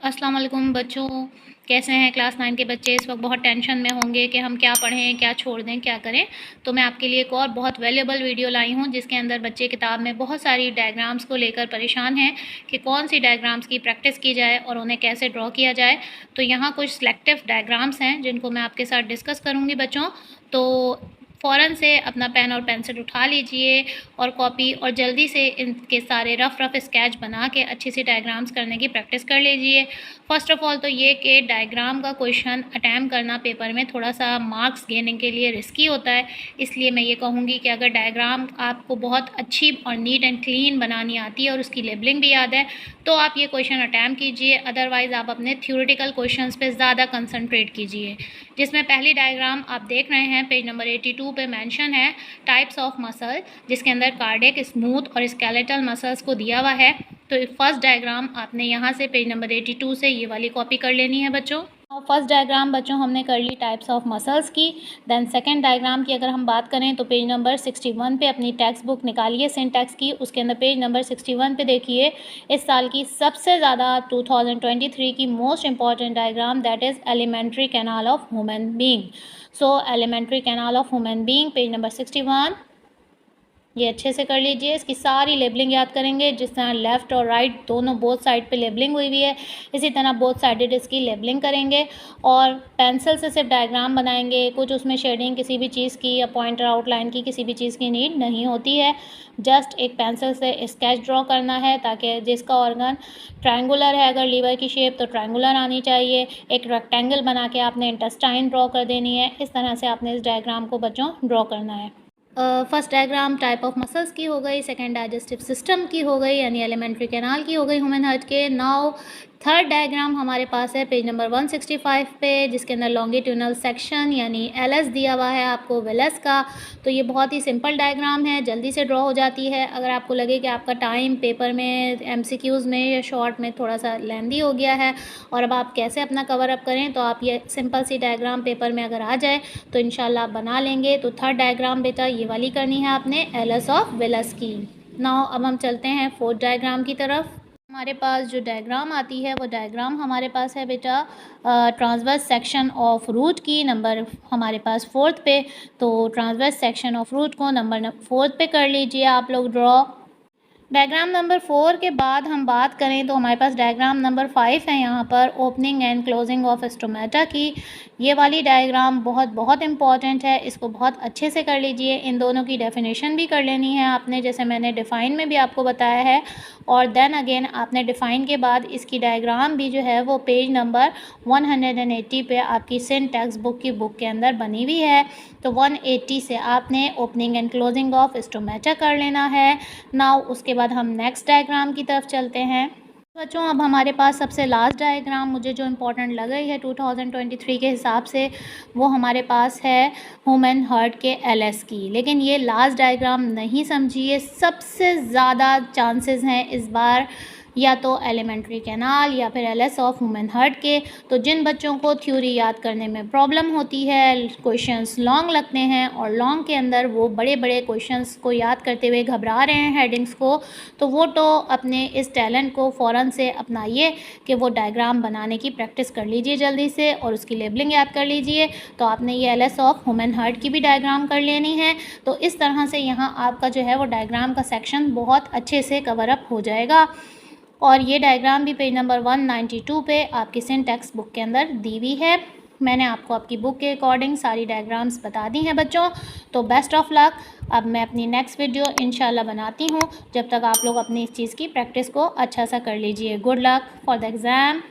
अस्सलाम वालेकुम बच्चों, कैसे हैं क्लास 9 के बच्चे। इस वक्त बहुत टेंशन में होंगे कि हम क्या पढ़ें, क्या छोड़ दें, क्या करें। तो मैं आपके लिए एक और बहुत वैल्यूएबल वीडियो लाई हूं जिसके अंदर बच्चे किताब में बहुत सारी डायग्राम्स को लेकर परेशान हैं कि कौन सी डायग्राम्स की प्रैक्टिस की जाए और उन्हें कैसे ड्रॉ किया जाए। तो यहाँ कुछ सिलेक्टिव डायग्राम्स हैं जिनको मैं आपके साथ डिस्कस करूँगी बच्चों। तो फ़ौरन से अपना पेन और पेंसिल उठा लीजिए और कॉपी, और जल्दी से इनके सारे रफ़ स्केच बना के अच्छी सी डायग्राम्स करने की प्रैक्टिस कर लीजिए। फ़र्स्ट ऑफ़ ऑल तो ये कि डायग्राम का क्वेश्चन अटैम्प्ट करना पेपर में थोड़ा सा मार्क्स गेनिंग के लिए रिस्की होता है, इसलिए मैं ये कहूँगी कि अगर डायग्राम आपको बहुत अच्छी और नीट एंड क्लीन बनानी आती है और उसकी लेबलिंग भी याद है तो आप ये क्वेश्चन अटैम्प्ट कीजिए। अदरवाइज़ आप अपने थ्योरेटिकल क्वेश्चंस पे ज़्यादा कंसंट्रेट कीजिए। जिसमें पहली डायग्राम आप देख रहे हैं पेज नंबर 82 पे मेंशन है टाइप्स ऑफ मसल, जिसके अंदर कार्डियक, स्मूथ और स्केलेटल मसल्स को दिया हुआ है। तो फर्स्ट डायग्राम आपने यहाँ से पेज नंबर 82 से ये वाली कॉपी कर लेनी है बच्चों। और फर्स्ट डायग्राम बच्चों हमने कर ली टाइप्स ऑफ मसल्स की। देन सेकंड डायग्राम की अगर हम बात करें तो पेज नंबर 61 पे अपनी टेक्स्ट बुक निकालिए सिंटैक्स की, उसके अंदर पेज नंबर 61 पे देखिए इस साल की सबसे ज़्यादा 2023 की most important diagram, that is alimentary canal of human being. So alimentary canal of human being page number 61 ये अच्छे से कर लीजिए। इसकी सारी लेबलिंग याद करेंगे, जिस तरह लेफ़्ट और राइट दोनों बोथ साइड पे लेबलिंग हुई हुई है, इसी तरह बोथ साइडेड इसकी लेबलिंग करेंगे। और पेंसिल से सिर्फ डायग्राम बनाएंगे, कुछ उसमें शेडिंग किसी भी चीज़ की या पॉइंटर आउटलाइन की किसी भी चीज़ की नीड नहीं होती है। जस्ट एक पेंसिल से स्केच ड्रॉ करना है ताकि जिसका ऑर्गन ट्रायंगुलर है, अगर लीवर की शेप तो ट्रायंगुलर आनी चाहिए। एक रेक्टेंगल बना के आपने इंटेस्टाइन ड्रॉ कर देनी है। इस तरह से आपने इस डायग्राम को बच्चों ड्रॉ करना है। First diagram type of muscles की हो गई, सेकंड डाइजेस्टिव सिस्टम की हो गई यानी एलिमेंट्री कैनाल की हो गई ह्यूमन हार्ट के। नाउ थर्ड डायग्राम हमारे पास है पेज नंबर 165 पे, जिसके अंदर लॉन्गिट्यूनल सेक्शन यानी एलएस दिया हुआ है आपको वेलस का। तो ये बहुत ही सिंपल डायग्राम है, जल्दी से ड्रॉ हो जाती है। अगर आपको लगे कि आपका टाइम पेपर में एमसीक्यूज़ में या शॉर्ट में थोड़ा सा लेंदी हो गया है और अब आप कैसे अपना कवर अप करें, तो आप ये सिंपल सी डायग्राम पेपर में अगर आ जाए तो इंशाल्लाह आप बना लेंगे। तो थर्ड डायग्राम बेटा ये वाली करनी है आपने, एलएस ऑफ वेलस की। नाउ अब हम चलते हैं फोर्थ डायग्राम की तरफ। हमारे पास जो डायग्राम आती है वो डायग्राम हमारे पास है बेटा ट्रांसवर्स सेक्शन ऑफ रूट की, नंबर हमारे पास फोर्थ पे। तो ट्रांसवर्स सेक्शन ऑफ रूट को नंबर फोर्थ पे कर लीजिए आप लोग ड्रॉ। डायग्राम नंबर 4 के बाद हम बात करें तो हमारे पास डायग्राम नंबर 5 है यहाँ पर opening and closing of stomata की। ये वाली डायग्राम बहुत बहुत इंपॉर्टेंट है, इसको बहुत अच्छे से कर लीजिए। इन दोनों की डेफिनेशन भी कर लेनी है आपने, जैसे मैंने डिफ़ाइन में भी आपको बताया है। और देन अगेन आपने डिफ़ाइन के बाद इसकी डायग्राम भी जो है वो पेज नंबर 180 पे आपकी सिंटैक्स बुक की बुक के अंदर बनी हुई है। तो 180 से आपने opening and closing of stomata कर लेना है। नाउ उसके बाद हम नेक्स्ट डायग्राम की तरफ चलते हैं बच्चों। अब हमारे पास सबसे लास्ट डायग्राम मुझे जो इम्पोर्टेंट लग रही है 2023 के हिसाब से, वो हमारे पास है ह्यूमन हार्ट के एलएस की। लेकिन ये लास्ट डायग्राम नहीं समझिए, सबसे ज़्यादा चांसेस हैं इस बार या तो एलिमेंट्री कैनाल या फिर एलएस ऑफ ह्यूमन हार्ट के। तो जिन बच्चों को थ्योरी याद करने में प्रॉब्लम होती है, क्वेश्चंस लॉन्ग लगते हैं और लॉन्ग के अंदर वो बड़े बड़े क्वेश्चंस को याद करते हुए घबरा रहे हैं हेडिंग्स को, तो वो तो अपने इस टैलेंट को फ़ौरन से अपनाइए कि वो डायग्राम बनाने की प्रैक्टिस कर लीजिए जल्दी से और उसकी लेबलिंग याद कर लीजिए। तो आपने ये एलएस ऑफ ह्यूमन हार्ट की भी डायग्राम कर लेनी है। तो इस तरह से यहाँ आपका जो है वो डायग्राम का सेक्शन बहुत अच्छे से कवर अप हो जाएगा। और ये डायग्राम भी पेज नंबर 192 पे आपकी सिंटैक्स बुक के अंदर दी हुई है। मैंने आपको आपकी बुक के अकॉर्डिंग सारी डायग्राम्स बता दी हैं बच्चों। तो बेस्ट ऑफ लक। अब मैं अपनी नेक्स्ट वीडियो इंशाल्लाह बनाती हूँ, जब तक आप लोग अपनी इस चीज़ की प्रैक्टिस को अच्छा सा कर लीजिए। Good luck for the exam.